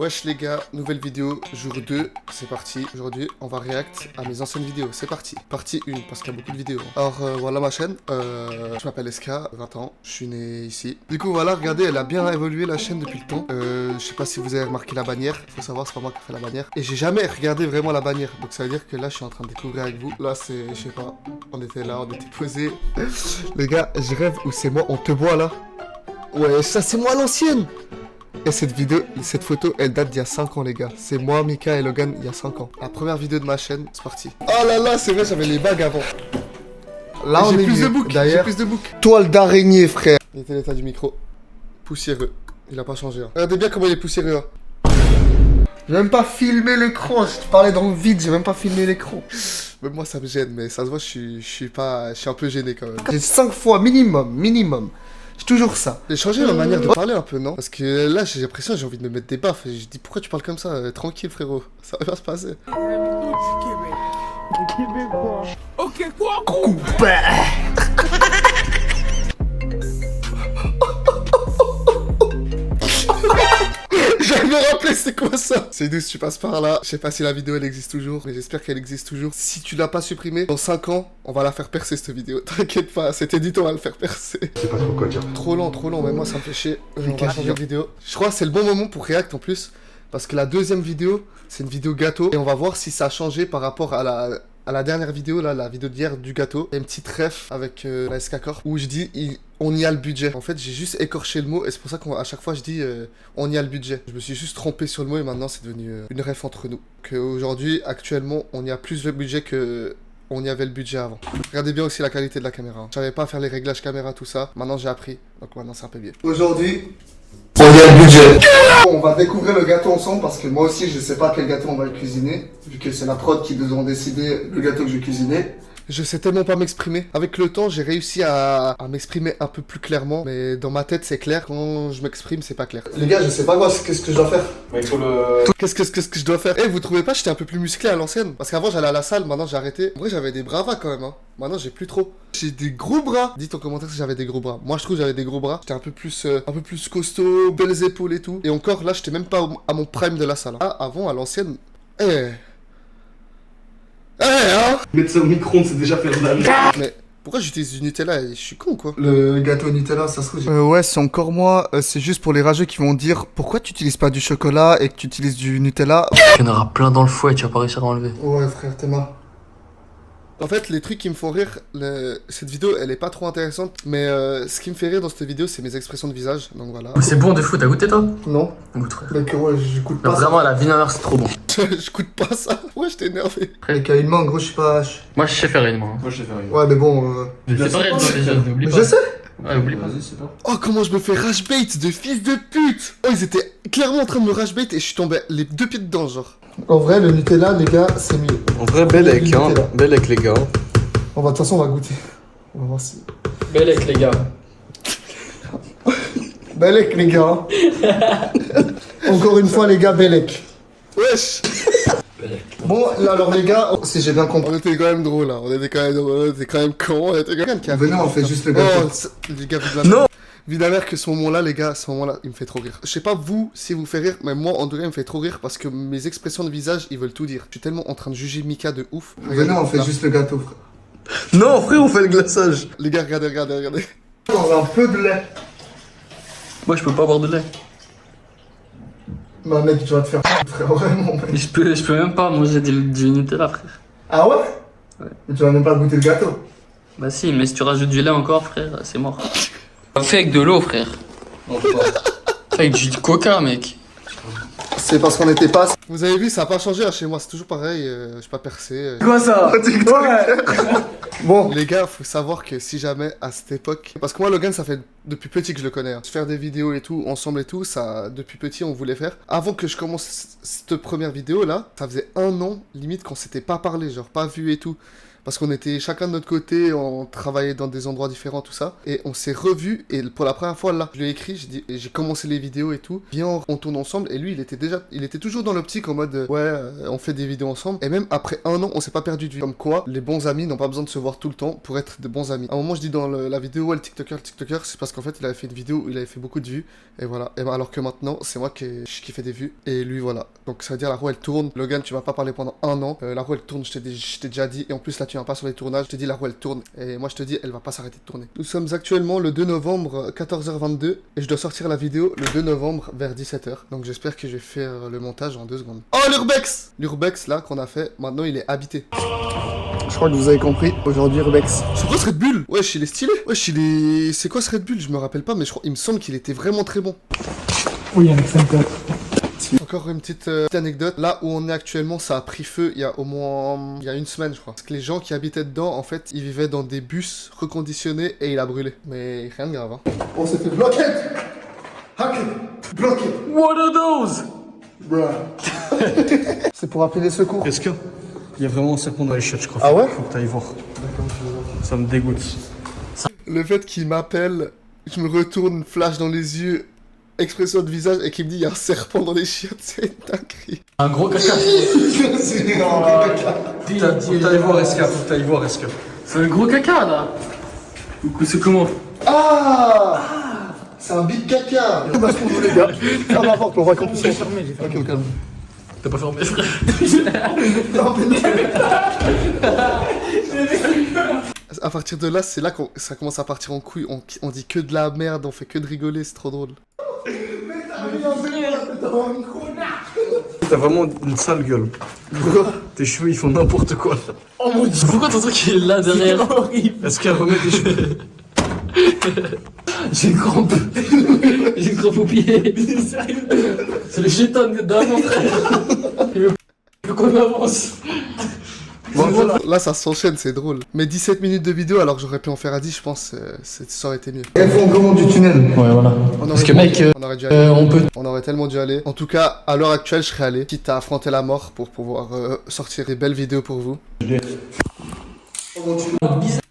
Wesh les gars, nouvelle vidéo, jour 2, c'est parti. Aujourd'hui, on va react à mes anciennes vidéos, c'est parti. Partie 1, parce qu'il y a beaucoup de vidéos. Alors voilà ma chaîne, je m'appelle SK, 20 ans, je suis né ici. Du coup voilà, regardez, elle a bien évolué la chaîne depuis le temps. Je sais pas si vous avez remarqué la bannière, faut savoir, c'est pas moi qui ai fait la bannière. Et j'ai jamais regardé vraiment la bannière, donc ça veut dire que là je suis en train de découvrir avec vous. Là c'est, je sais pas, on était là, on était posés. Les gars, je rêve où c'est moi, on te voit là. Ouais, ça c'est moi à l'ancienne. Et cette photo, elle date d'il y a 5 ans, les gars. C'est moi, Mika et Logan, il y a 5 ans. La première vidéo de ma chaîne, c'est parti. Oh là là, c'est vrai, j'avais les bagues avant. Là, on est plus de bouc, j'ai plus de bouc. Toile d'araignée, frère. Il était l'état du micro. Poussiéreux. Il a pas changé. Hein. Regardez bien comment il est poussiéreux. Hein. J'ai même pas filmé l'écran. Je te parlais dans le vide, j'ai même pas filmé l'écran. Même moi, ça me gêne, mais ça se voit, je suis un peu gêné quand même. J'ai 5 fois minimum. C'est toujours ça. J'ai changé ma manière de parler un peu, non? Parce que là, j'ai l'impression j'ai envie de me mettre des baffes. Et je dis, pourquoi tu parles comme ça? Tranquille, frérot. Ça va bien se passer. Ok, quoi? Je vais me rappeler c'est quoi ça. C'est d'où tu passes par là. Je sais pas si la vidéo elle existe toujours, mais j'espère qu'elle existe toujours. Si tu l'as pas supprimée, dans 5 ans, on va la faire percer cette vidéo. T'inquiète pas, cet édito on va le faire percer. Je sais pas trop quoi dire. Trop lent, mais moi ça me fait chier. On va changer de vidéo. Je crois que c'est le bon moment pour React en plus. Parce que la deuxième vidéo, c'est une vidéo gâteau. Et on va voir si ça a changé par rapport à la dernière vidéo, là, la vidéo d'hier du gâteau. Il y a une petite ref avec la SK Corp où je dis on y a le budget. En fait, j'ai juste écorché le mot et c'est pour ça qu'à chaque fois je dis on y a le budget. Je me suis juste trompé sur le mot et maintenant c'est devenu une ref entre nous. Qu'aujourd'hui, actuellement, on y a plus de budget que on y avait le budget avant. Regardez bien aussi la qualité de la caméra. Hein. Je savais pas faire les réglages caméra, tout ça. Maintenant j'ai appris. Donc maintenant c'est un peu mieux. Aujourd'hui, on y a le budget. On va découvrir le gâteau ensemble parce que moi aussi je sais pas quel gâteau on va le cuisiner. Vu que c'est la prod qui devront décider le gâteau que je vais cuisiner. Je sais tellement pas m'exprimer. Avec le temps, j'ai réussi à m'exprimer un peu plus clairement. Mais dans ma tête, c'est clair. Quand je m'exprime, c'est pas clair. Les gars, je sais pas quoi, qu'est-ce que je dois faire. Mais il faut le... Qu'est-ce que je dois faire? Eh, vous trouvez pas, j'étais un peu plus musclé à l'ancienne? Parce qu'avant, j'allais à la salle, maintenant j'ai arrêté. En vrai, j'avais des bras quand même, hein. Maintenant, j'ai plus trop. J'ai des gros bras. Dites en commentaire si j'avais des gros bras. Moi, je trouve que j'avais des gros bras. J'étais un peu plus costaud, belles épaules et tout. Et encore, là, j'étais même pas à mon prime de la salle. Ah, avant, à l'ancienne. Hein? Mettre ça au micro-ondes, c'est déjà faire mal. Mais pourquoi j'utilise du Nutella? Je suis con quoi. Le gâteau Nutella, ça se trouve... Ouais, c'est encore moi. C'est juste pour les rageux qui vont dire pourquoi tu utilises pas du chocolat et que tu utilises du Nutella. Il y en aura plein dans le fouet, tu vas pas réussir à enlever. Ouais, frère, t'es marre. En fait, les trucs qui me font rire, cette vidéo, elle est pas trop intéressante, mais ce qui me fait rire dans cette vidéo, c'est mes expressions de visage, donc voilà. C'est bon de fou, t'as goûté toi? Non. Goûte frère. Mec, ouais, je goûte Non, pas vraiment, la vinaigre c'est trop bon. ça. Je goûte pas ça. Ouais, je t'ai énervé. Avec une main, en gros, je sais pas... Moi je sais faire une moi. Moi, je sais faire une. Ouais, mais bon... C'est pareil, toi déjà, n'oublie pas. Je sais. Ouais, oublie pas. Vas-y, c'est pas. Oh, comment je me fais rage-bait de fils de pute. Oh, ils étaient clairement en train de me rage-bait et je suis tombé les deux pieds dedans, genre. En vrai, le Nutella, les gars, c'est mieux. En vrai, Bellec, hein. Bellec, les gars. Bon, bah, de toute façon, on va goûter. On va voir si... Bellec les gars. Bellec, les gars. Encore une fois, les gars, Bellec. Wesh. Bon, là, alors, les gars, si j'ai bien compris. On était quand même drôle, là. On était quand même drôle, on était quand même con. On était quand même... Venez, on fait juste le gâteau. Oh, les gars, non. Évidemment que ce moment-là, les gars, ce moment-là, il me fait trop rire. Je sais pas vous si vous fait rire, mais moi, en tout cas, il me fait trop rire parce que mes expressions de visage, ils veulent tout dire. Je suis tellement en train de juger Mika de ouf. Venez, on fait juste le gâteau, frère. Non, frère, on fait le glaçage. Les gars, regardez. Dans un peu de lait. Moi je peux pas boire de lait. Bah, mec, tu vas te faire frère, vraiment, mec. Je peux même pas manger du Nutella frère. Ah ouais? Ouais. Mais tu vas même pas goûter le gâteau. Bah si, mais si tu rajoutes du lait encore frère, c'est mort. Fais avec de l'eau frère. Non, je sais pas. Fais avec du coca mec. C'est parce qu'on était pas... Vous avez vu, ça a pas changé hein, chez moi, c'est toujours pareil, je suis pas percé. Quoi ça? Bon, les gars, faut savoir que si jamais, à cette époque... Parce que moi, Logan, ça fait depuis petit que je le connais. Hein. Faire des vidéos et tout, ensemble et tout, ça, depuis petit, on voulait faire. Avant que je commence cette première vidéo, là, ça faisait 1 an, limite, qu'on s'était pas parlé, genre pas vu et tout. parce qu'on était chacun de notre côté, on travaillait dans des endroits différents, tout ça, et on s'est revus, et pour la première fois là, je lui ai écrit, j'ai commencé les vidéos et tout, viens on tourne ensemble, et lui il était toujours dans l'optique en mode, on fait des vidéos ensemble, et même après un an, on s'est pas perdu de vue. Comme quoi, les bons amis n'ont pas besoin de se voir tout le temps pour être de bons amis. À un moment, je dis dans la vidéo, ouais, le TikToker, c'est parce qu'en fait, il avait fait une vidéo où il avait fait beaucoup de vues, et voilà. Et ben, alors que maintenant, c'est moi qui fais des vues, et lui, voilà. Donc ça veut dire la roue elle tourne. Logan, tu vas pas parler pendant un an. La roue elle tourne, je t'ai déjà dit. Et en plus là tu viens pas sur les tournages. Je t'ai dit la roue elle tourne. Et moi je te dis elle va pas s'arrêter de tourner. Nous sommes actuellement le 2 novembre 14h22. Et je dois sortir la vidéo le 2 novembre vers 17h. Donc j'espère que je vais faire le montage en 2 secondes. Oh l'Urbex! L'Urbex là qu'on a fait, maintenant il est habité. Je crois que vous avez compris. Aujourd'hui, Urbex. C'est quoi ce Red Bull? Wesh il est stylé. Wesh il est... C'est quoi ce Red Bull? Je me rappelle pas mais il me semble qu'il était vraiment très bon. Oui, avec 5 potes. Encore une petite anecdote. Là où on est actuellement, ça a pris feu il y a au moins... Il y a une semaine, je crois. Parce que les gens qui habitaient dedans, en fait, ils vivaient dans des bus reconditionnés et il a brûlé. Mais rien de grave, hein. On s'est fait bloquer. Hacker. Bloqué. What are those? Bruh. C'est pour appeler les secours. Est-ce qu'il y a vraiment un serpent dans les chiottes, je crois. Ah ouais? Faut que t'ailles voir. Ça me dégoûte. Le fait qu'il m'appelle, je me retourne, flash dans les yeux, expression de visage et qu'il me dit il y a un serpent dans les chiottes, c'est une dinguerie. Un gros caca. Faut que t'ailles voir, Esca. Faut que t'ailles voir, Esca. C'est un gros caca là. Coucou, c'est comment? Ah, c'est un big caca. On va se prendre les gars. Ferme la porte, on va qu'on puisse fermer. Ok, au calme. T'as pas fermé, frère. À partir de là, c'est là que ça commence à partir en couille. On dit que de la merde, on fait que de rigoler, c'est trop drôle. T'as vraiment une sale gueule. Tes cheveux, ils font n'importe quoi. Oh mon dieu, pourquoi ton truc il est là derrière? Est-ce qu'elle remet tes cheveux? J'ai une crampe. J'ai une crampe au pied. C'est le chétan d'avant, frère. Il veut qu'on avance. Bon, là, ça s'enchaîne, c'est drôle. Mais 17 minutes de vidéo, alors que j'aurais pu en faire à 10, je pense, ça aurait été mieux. Elles font comment du tunnel? Ouais, voilà. Parce que mec, on aurait dû aller. on peut. On aurait tellement dû aller. En tout cas, à l'heure actuelle, je serais allé, quitte à affronter la mort pour pouvoir sortir des belles vidéos pour vous.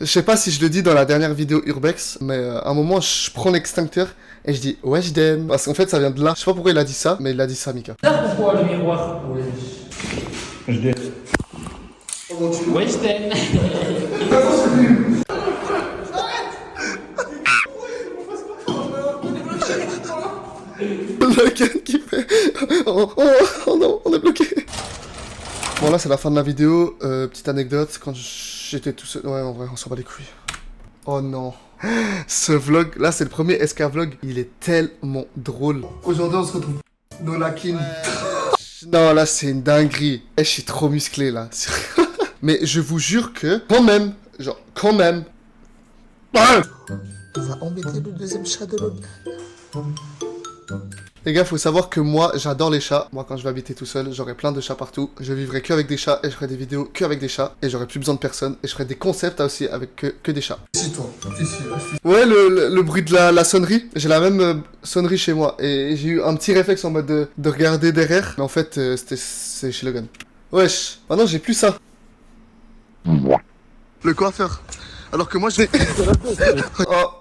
Je sais pas si je le dis dans la dernière vidéo Urbex, mais à un moment, je prends l'extincteur et je dis wesh den. Parce qu'en fait, ça vient de là. Je sais pas pourquoi il a dit ça, mais il a dit ça, Mika. Pourquoi le miroir? Wesh den. Logan qui fait oh non, on est bloqué. Bon là c'est la fin de la vidéo, petite anecdote, quand j'étais tout seul, ouais en vrai on s'en bat les couilles. Oh non, ce vlog, là c'est le premier SK vlog, il est tellement drôle. Aujourd'hui, on se retrouve dans la kin. Non là c'est une dinguerie, je suis trop musclé là. Mais je vous jure que, quand même, on va embêter le deuxième chat de Logan. Les gars, faut savoir que moi, j'adore les chats. Moi, quand je vais habiter tout seul, j'aurai plein de chats partout. Je vivrai que avec des chats et je ferai des vidéos que avec des chats. Et j'aurai plus besoin de personne. Et je ferai des concepts aussi avec que des chats. Si toi, t'es sûr. Ouais, le bruit de la sonnerie. J'ai la même sonnerie chez moi. Et j'ai eu un petit réflexe en mode de regarder derrière. Mais en fait, c'est chez Logan. Wesh, maintenant j'ai plus ça. Le coiffeur. Alors que moi, je vais...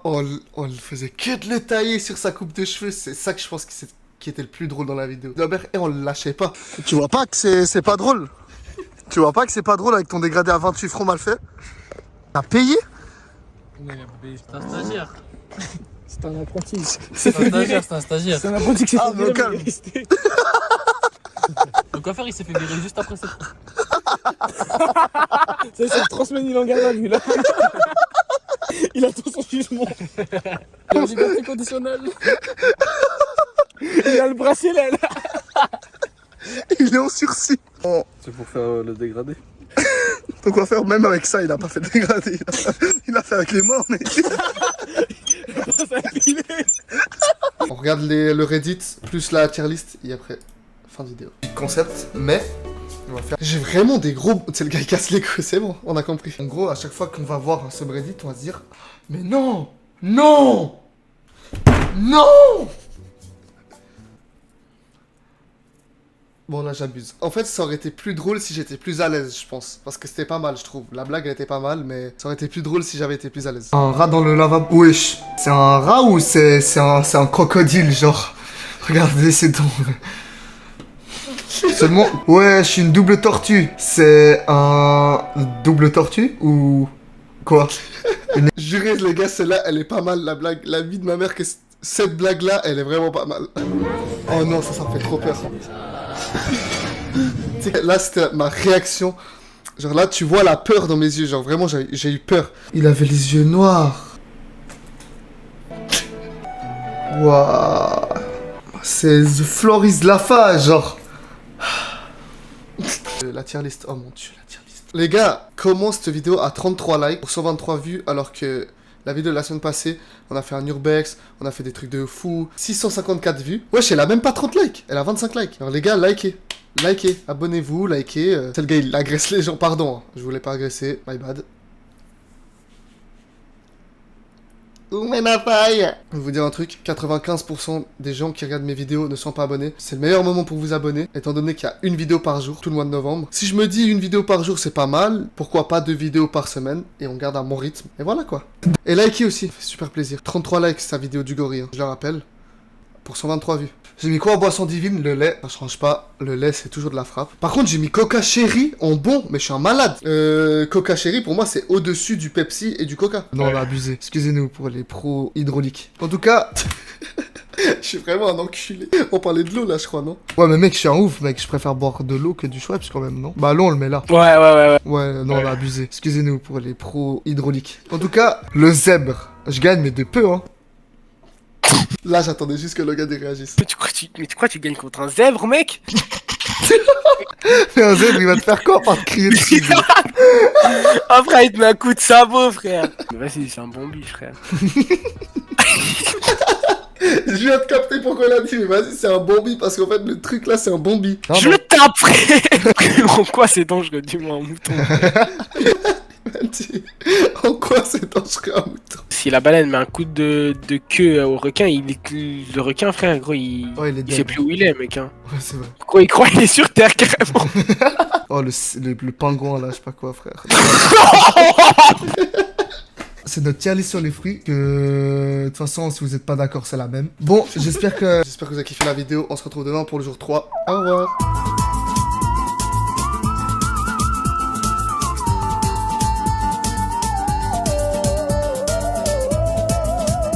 on le faisait que de le tailler sur sa coupe de cheveux. C'est ça que je pense qui était le plus drôle dans la vidéo. Et on le lâchait pas. Tu vois pas que c'est pas drôle? Tu vois pas que c'est pas drôle avec ton dégradé à 28 francs mal fait? T'as payé? C'est un stagiaire. C'est un apprenti. C'est un stagiaire, c'est un stagiaire. C'est un apprenti qui s'est Ah, fait me calme. Le coiffeur il s'est fait virer juste après cette. Ça, c'est 3 semaines, il en garde lui là. Il attend son jugement. Il a liberté conditionnelle. Il a le bracelet là. Il est en sursis. Oh. C'est pour faire le dégradé. Ton coiffeur, même avec ça, il a pas fait de dégradé. Il a fait avec les mains, mais... On regarde le Reddit, plus la tier list, et après, fin de vidéo. Concept, mais... On va faire... J'ai vraiment des gros... C'est le gars qui casse les couilles, c'est bon, on a compris. En gros, à chaque fois qu'on va voir un subreddit, on va se dire... Mais non! Non! Non! Bon, là, j'abuse. En fait, ça aurait été plus drôle si j'étais plus à l'aise, je pense. Parce que c'était pas mal, je trouve. La blague, elle était pas mal, mais ça aurait été plus drôle si j'avais été plus à l'aise. Un rat dans le lavabo. Wesh. C'est un rat ou c'est un crocodile, genre? Regardez ses dents. Seulement. Ouais, je suis une double tortue. C'est un double tortue ou quoi? Jurez, les gars, celle-là, elle est pas mal, la blague. La vie de ma mère, que cette blague-là, elle est vraiment pas mal. Oh non, ça me fait trop peur. Là, c'était ma réaction. Genre là, tu vois la peur dans mes yeux. Genre vraiment, j'ai eu peur. Il avait les yeux noirs. Waouh. C'est The Floor is Lava, genre. La tier list. Oh mon dieu, la tier list. Les gars, comment cette vidéo a 33 likes pour 123 vues alors que la vidéo de la semaine passée, on a fait un urbex, on a fait des trucs de fou. 654 vues. Wesh, elle a même pas 30 likes. Elle a 25 likes. Alors les gars, likez. Likez, abonnez-vous, likez. C'est le gars, il agresse les gens. Pardon, hein. Je voulais pas agresser. My bad. Où met ma faille? Je vais vous dire un truc, 95% des gens qui regardent mes vidéos ne sont pas abonnés. C'est le meilleur moment pour vous abonner, étant donné qu'il y a une vidéo par jour, tout le mois de novembre. Si je me dis une vidéo par jour, c'est pas mal, pourquoi pas 2 vidéos par semaine, et on garde à mon rythme. Et voilà quoi. Et likez aussi, ça fait super plaisir. 33 likes, sa vidéo du gorille, hein. Je le rappelle, pour 123 vues. J'ai mis quoi en boisson divine? Le lait. Ça change pas. Le lait, c'est toujours de la frappe. Par contre, j'ai mis Coca Cherry en bon, mais je suis un malade. Coca Cherry, pour moi, c'est au-dessus du Pepsi et du Coca. Non, on a abusé. Excusez-nous pour les pros hydrauliques. En tout cas, je suis vraiment un enculé. On parlait de l'eau, là, je crois, non? Ouais, mais mec, je suis un ouf, mec. Je préfère boire de l'eau que du Schweppes, quand même, non? Bah, l'eau, on le met là. Ouais. Ouais, non, on a abusé. Excusez-nous pour les pros hydrauliques. En tout cas, le zèbre. Je gagne, mais de peu, hein. Là, j'attendais juste que Logan y réagisse. Mais tu crois que tu gagnes contre un zèbre, mec? Mais un zèbre, il va te faire quoi par te crier dessus? Après, il te met un coup de sabot, frère. Mais vas-y, c'est un bombi, frère. Je viens de capter pourquoi il a dit, mais vas-y, c'est un bombi, parce qu'en fait, le truc là, c'est un bombi. Je le tape, frère. En quoi c'est dangereux, dis-moi, un mouton? En quoi c'est dangereux un mouton? Si la baleine met un coup de queue au requin, le requin, frère, gros, il sait plus où il est, mec. Hein. Ouais, c'est vrai. Quoi, il croit qu'il est sur Terre, carrément. Oh, le pingouin là, je sais pas quoi, frère. C'est notre tier list sur les fruits. Que de toute façon, si vous êtes pas d'accord, c'est la même. Bon, j'espère que vous avez kiffé la vidéo. On se retrouve demain pour le jour 3. Au revoir.